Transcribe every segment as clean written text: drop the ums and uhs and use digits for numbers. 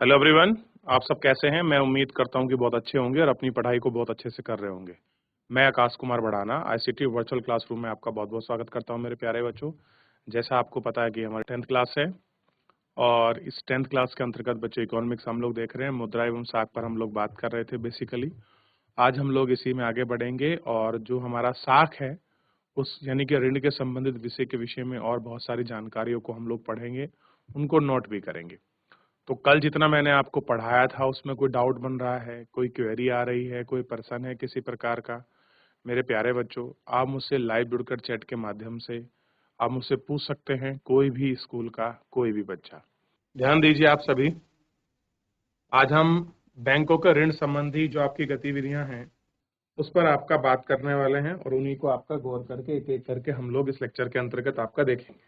Hello everyone. आप सब कैसे हैं? मैं उम्मीद करता हूं कि बहुत अच्छे होंगे और अपनी पढ़ाई को बहुत अच्छे से कर रहे होंगे। मैं आकाश कुमार बढ़ाना आईसीटी वर्चुअल क्लासरूम में आपका बहुत बहुत स्वागत करता हूं मेरे प्यारे बच्चों। जैसा आपको पता है कि हमारी 10th क्लास है और इस 10th क्लास के अंतर्गत बच्चों इकोनॉमिक्स हम लोग देख रहे हैं। मुद्रा एवं साख पर हम लोग बात कर रहे थे बेसिकली। आज हम लोग इसी में आगे बढ़ेंगे और जो हमारा साख है उस यानी कि ऋण के संबंधित विषय के विषय में और बहुत सारी जानकारियों को हम लोग पढ़ेंगे, उनको नोट भी करेंगे। तो कल जितना मैंने आपको पढ़ाया था उसमें कोई डाउट बन रहा है, कोई क्वेरी आ रही है, कोई प्रश्न है किसी प्रकार का? मेरे प्यारे बच्चों, आप मुझसे लाइव जुड़कर चैट के माध्यम से आप मुझसे पूछ सकते हैं, कोई भी स्कूल का कोई भी बच्चा। ध्यान दीजिए आप सभी, आज हम बैंकों के ऋण संबंधी जो आपकी गतिविधियां हैं उस पर आपका बात करने वाले हैं और उन्हीं को आपका गौर करके एक एक करके हम लोग इस लेक्चर के अंतर्गत आपका देखेंगे।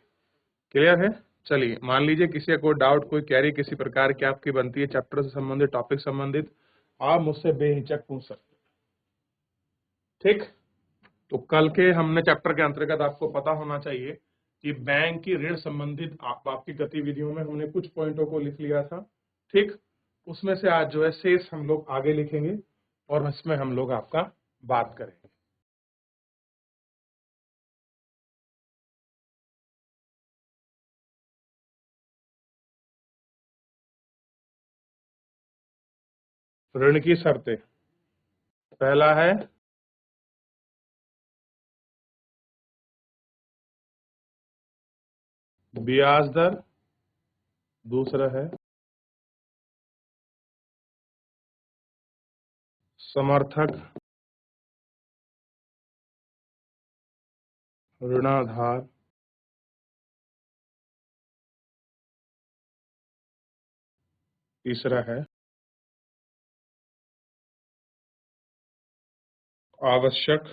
क्लियर है? चलिए, मान लीजिए किसी का कोई डाउट, कोई क्वेरी किसी प्रकार की आपकी बनती है चैप्टर से संबंधित, टॉपिक संबंधित, आप मुझसे बेहिचक पूछ सकते हैं। ठीक? तो कल के हमने चैप्टर के अंतर्गत आपको पता होना चाहिए कि बैंक की ऋण संबंधित आपकी गतिविधियों में हमने कुछ पॉइंटों को लिख लिया था। ठीक? उसमें से आज जो है शेष हम लोग आगे लिखेंगे और इसमें हम लोग आपका बात करेंगे। ऋण की शर्तें, पहला है ब्याज दर, दूसरा है समर्थक ऋणाधार, तीसरा है आवश्यक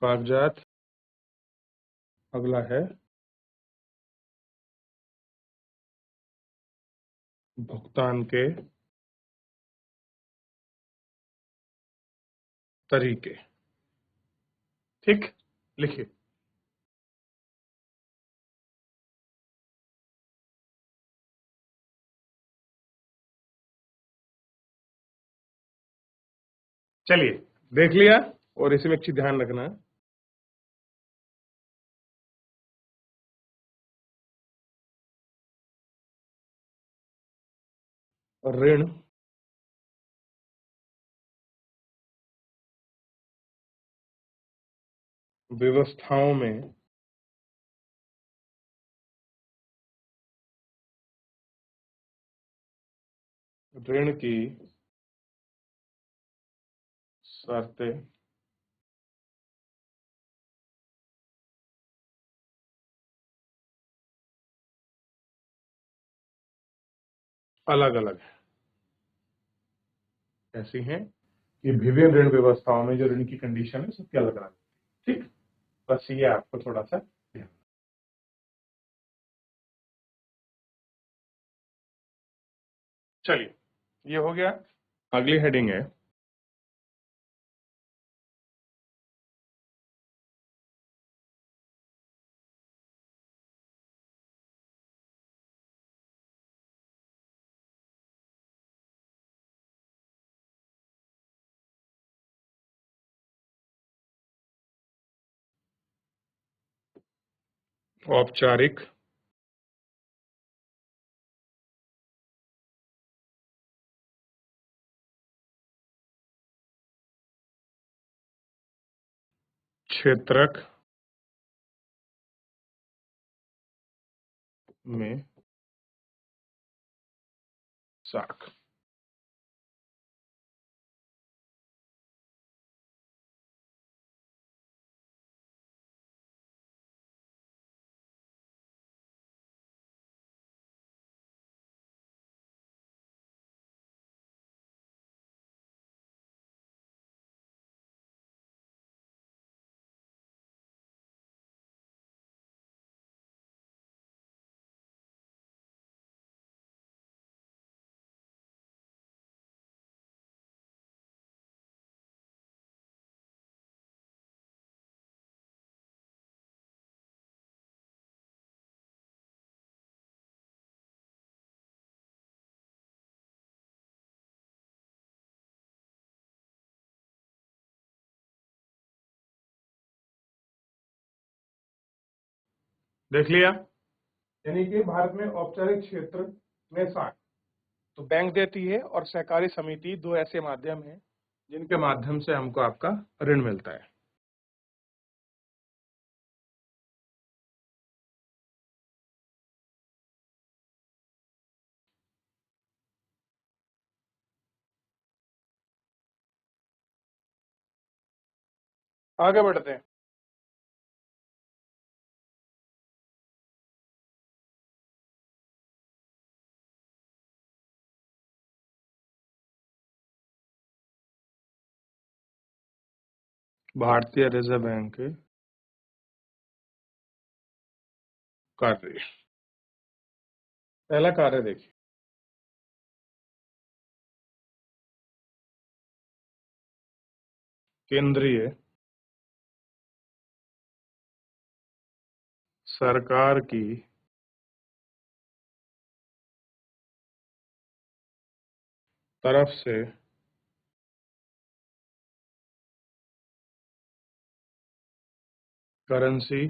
कागजात, अगला है भुगतान के तरीके। ठीक? लिखिए। चलिए, देख लिया? और इसी में एक चीज ध्यान रखना, ऋण व्यवस्थाओं में ऋण की शर्तें अलग अलग ऐसी हैं कि विभिन्न ऋण व्यवस्थाओं में जो ऋण की कंडीशन है सबकी अलग अलग। ठीक? बस ये आपको थोड़ा सा ध्यान। चलिए, ये हो गया। अगली हेडिंग है औपचारिक क्षेत्रक में साख। देख लिया। यानी कि भारत में औपचारिक क्षेत्र में 60 तो बैंक देती है, और सहकारी समिति, दो ऐसे माध्यम हैं जिनके माध्यम से हमको आपका ऋण मिलता है। आगे बढ़ते हैं। भारतीय रिजर्व बैंक के कार्य। पहला कार्य देखिए, केंद्रीय सरकार की तरफ से करेंसी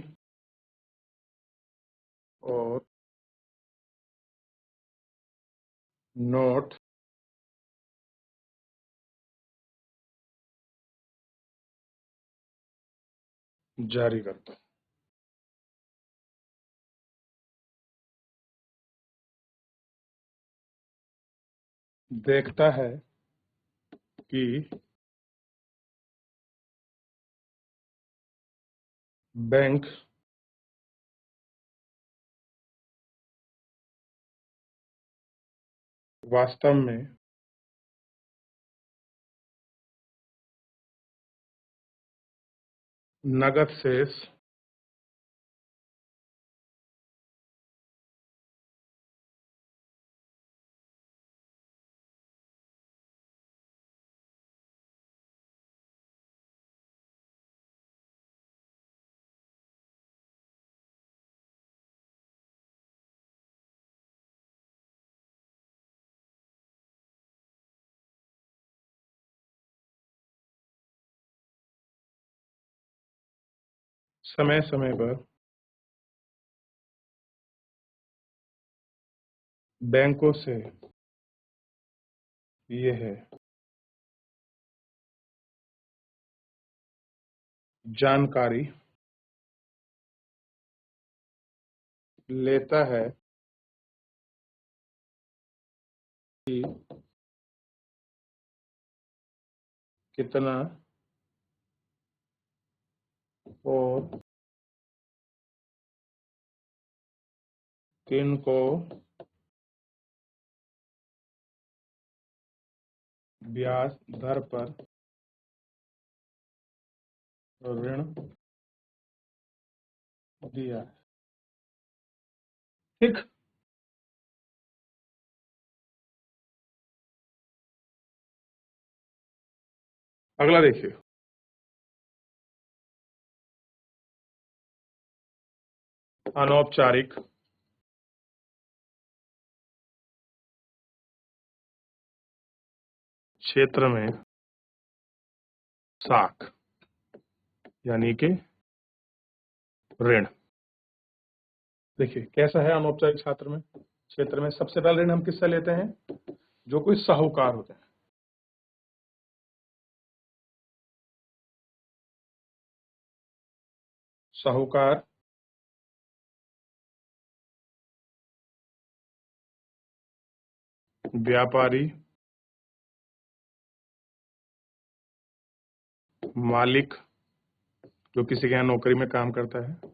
और नोट जारी करता है। देखता है कि बैंक वास्तव में नगद शेष समय समय पर बैंकों से यह जानकारी लेता है कि कितना और किन को ब्याज दर पर ऋण दिया है। ठीक। अगला देखिए, अनौपचारिक क्षेत्र में साख यानी कि ऋण। देखिए कैसा है अनौपचारिक क्षेत्र में सबसे पहले ऋण हम किससे लेते हैं? जो कोई साहूकार होते हैं। साहूकार, व्यापारी, मालिक जो किसी के यहाँ नौकरी में काम करता है,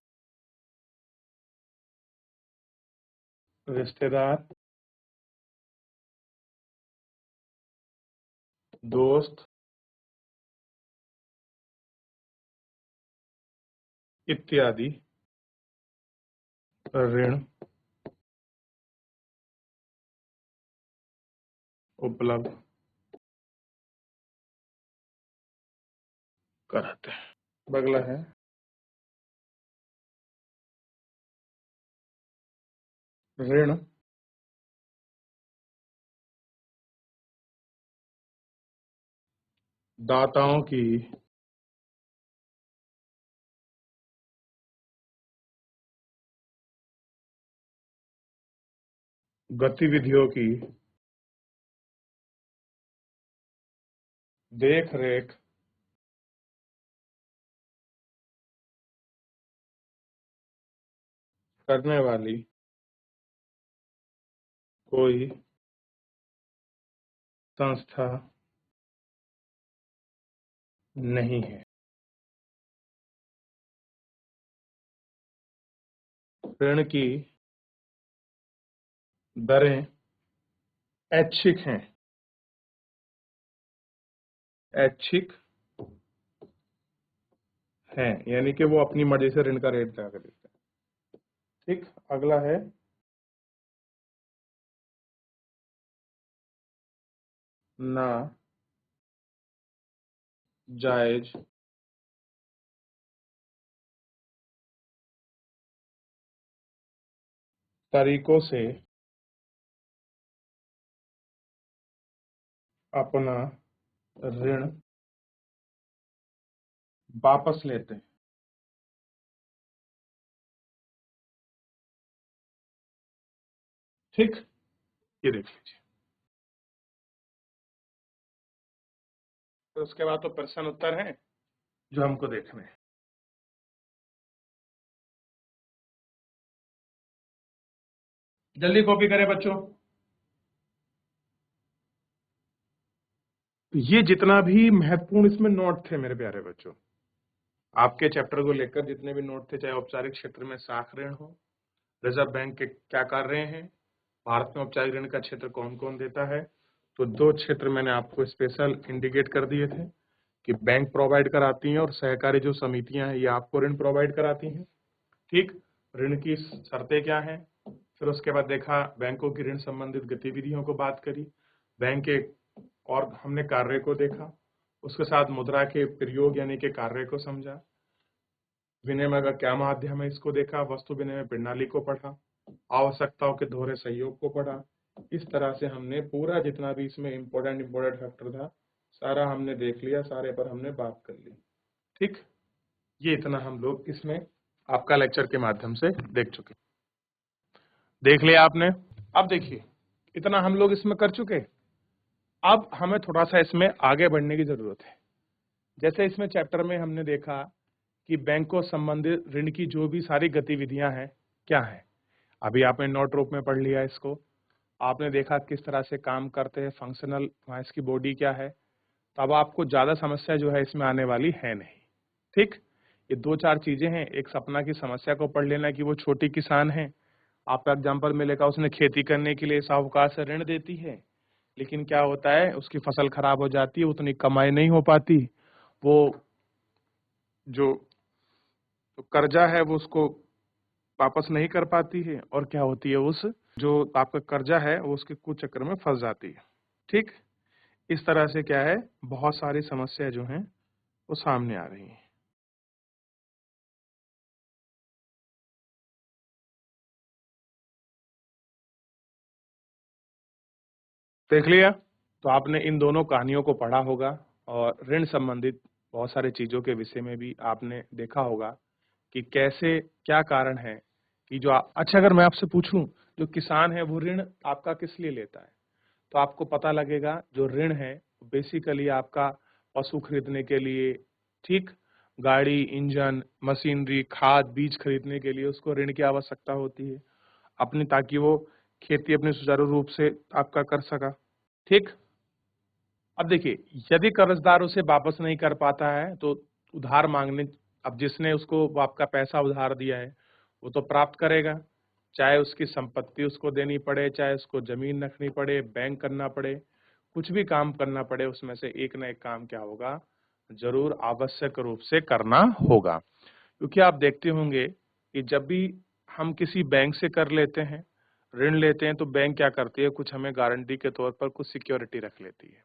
रिश्तेदार, दोस्त इत्यादि ऋण उपलब्ध कराते हैं। अगला है ऋण दाताओं की गतिविधियों की देख रेख करने वाली कोई संस्था नहीं है। ऋण की दरें ऐच्छिक हैं। ऐच्छिक हैं यानी कि वो अपनी मर्जी से ऋण का रेट तय कर देते हैं। ठीक, अगला है ना जायज तरीकों से अपना ऋण वापस लेते हैं। ठीक, ये देख लीजिए। तो उसके बाद तो प्रश्न उत्तर हैं जो हमको देखने हैं। जल्दी कॉपी करें बच्चों। ये जितना भी महत्वपूर्ण इसमें नोट थे मेरे प्यारे बच्चों, आपके चैप्टर को लेकर जितने भी नोट थे, चाहे औपचारिक क्षेत्र में साख ऋण हो, रिजर्व बैंक के क्या कर रहे हैं, भारत में औपचारिक ऋण का क्षेत्र कौन कौन देता है, तो दो क्षेत्र मैंने आपको स्पेशल इंडिकेट कर दिए थे कि बैंक प्रोवाइड कराती हैं और सहकारी जो समितियां हैं ये आपको ऋण प्रोवाइड कराती हैं। ठीक, ऋण की शर्तें क्या हैं, फिर उसके बाद देखा बैंकों की ऋण संबंधित गतिविधियों को बात करी, बैंक के और हमने कार्य को देखा, उसके साथ मुद्रा के प्रयोग यानी कि कार्य को समझा, विनिमय का क्या माध्यम है इसको देखा, वस्तु विनिमय प्रणाली को पढ़ा, आवश्यकताओं के दोहरे सहयोग को पढ़ा। इस तरह से हमने पूरा जितना भी इसमें इम्पोर्टेंट फैक्टर था सारा हमने देख लिया, सारे पर हमने बात कर ली। ठीक, ये इतना हम लोग इसमें आपका लेक्चर के माध्यम से देख चुके, देख लिया आपने। अब देखिए इतना हम लोग इसमें कर चुके, अब हमें थोड़ा सा इसमें आगे बढ़ने की जरूरत है। जैसे इसमें चैप्टर में हमने देखा कि बैंकों संबंधित ऋण की जो भी सारी गतिविधियां हैं क्या है, अभी आपने नोट रूप में पढ़ लिया इसको, आपने देखा किस तरह से काम करते हैं, फंक्शनल इसकी बॉडी क्या है, तब आपको ज्यादा समस्या जो है इसमें आने वाली है नहीं। ठीक, ये दो चार चीजें हैं, एक सपना की समस्या को पढ़ लेना कि वो छोटी किसान है, आपका एग्जाम्पल मिलेगा, उसने खेती करने के लिए साहूकार से ऋण देती है, लेकिन क्या होता है उसकी फसल खराब हो जाती है, उतनी कमाई नहीं हो पाती, वो जो कर्जा है वो उसको वापस नहीं कर पाती है, और क्या होती है उस जो आपका कर्जा है वो उसके कुछ चक्कर में फंस जाती है। ठीक, इस तरह से क्या है बहुत सारी समस्या जो हैं वो सामने आ रही हैं। देख लिया, तो आपने इन दोनों कहानियों को पढ़ा होगा और ऋण संबंधित बहुत सारी चीजों के विषय में भी आपने देखा होगा कि कैसे क्या कारण है कि जो अच्छा अगर मैं आपसे पूछूं जो किसान है वो ऋण आपका किस लिए लेता है, तो आपको पता लगेगा जो ऋण है बेसिकली आपका पशु खरीदने के लिए, ठीक, गाड़ी, इंजन, मशीनरी, खाद, बीज खरीदने के लिए उसको ऋण की आवश्यकता होती है अपनी, ताकि वो खेती अपने सुचारू रूप से आपका कर सका। ठीक, अब देखिए यदि कर्जदार उसे वापस नहीं कर पाता है तो उधार मांगने, अब जिसने उसको वो आपका पैसा उधार दिया है वो तो प्राप्त करेगा, चाहे उसकी संपत्ति उसको देनी पड़े, चाहे उसको जमीन रखनी पड़े, बैंक करना पड़े, कुछ भी काम करना पड़े, उसमें से एक ना एक काम क्या होगा जरूर आवश्यक रूप से करना होगा। क्योंकि आप देखते होंगे कि जब भी हम किसी बैंक से कर लेते हैं, ऋण लेते हैं, तो बैंक क्या करती है कुछ हमें गारंटी के तौर पर कुछ सिक्योरिटी रख लेती है।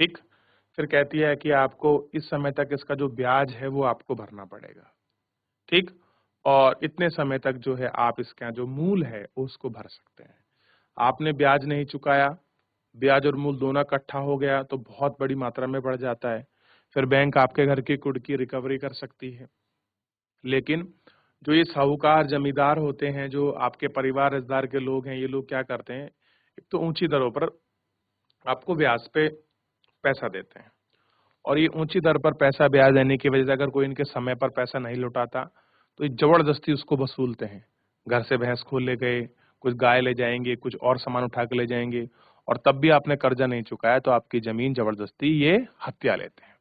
ठीक, फिर कहती है कि आपको इस समय तक इसका जो ब्याज है वो आपको भरना पड़ेगा। ठीक, और इतने समय तक जो है आप इसका जो मूल है उसको भर सकते हैं। आपने ब्याज नहीं चुकाया, ब्याज और मूल दोनों इकट्ठा हो गया तो बहुत बड़ी मात्रा में बढ़ जाता है, फिर बैंक आपके घर की कुड़ की रिकवरी कर सकती है। लेकिन जो ये साहूकार जमींदार होते हैं, जो आपके परिवार रिश्तेदार के लोग हैं, ये लोग क्या करते हैं, एक तो ऊंची दरों पर आपको ब्याज पे पैसा देते हैं, और ये ऊंची दर पर पैसा ब्याज देने की वजह से अगर कोई इनके समय पर पैसा नहीं लौटाता तो ये जबरदस्ती उसको वसूलते हैं। घर से भैंस खोल ले गए, कुछ गाय ले जाएंगे, कुछ और सामान उठा के ले जाएंगे, और तब भी आपने कर्जा नहीं चुकाया तो आपकी जमीन जबरदस्ती ये हत्या लेते हैं।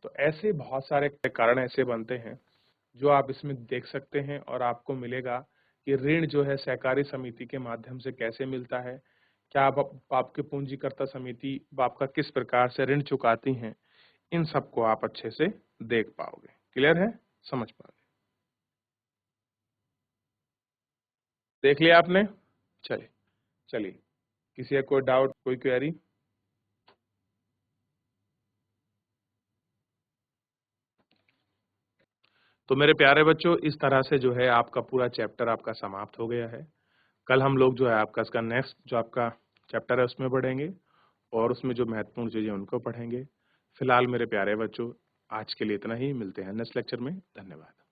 तो ऐसे बहुत सारे कारण ऐसे बनते हैं जो आप इसमें देख सकते हैं, और आपको मिलेगा कि ऋण जो है सहकारी समिति के माध्यम से कैसे मिलता है, क्या आपके पूंजीकर्ता समिति आपका किस प्रकार से ऋण चुकाती हैं, इन सबको आप अच्छे से देख पाओगे। क्लियर है? समझ पाओगे। देख लिया आपने? चलिए चलिए, किसी का कोई डाउट, कोई क्वेरी? तो मेरे प्यारे बच्चों, इस तरह से जो है आपका पूरा चैप्टर आपका समाप्त हो गया है। कल हम लोग जो है आपका इसका नेक्स्ट जो आपका चैप्टर है उसमें पढ़ेंगे, और उसमें जो महत्वपूर्ण चीजें उनको पढ़ेंगे। फिलहाल मेरे प्यारे बच्चों, आज के लिए इतना ही, मिलते हैं नेक्स्ट लेक्चर में। धन्यवाद।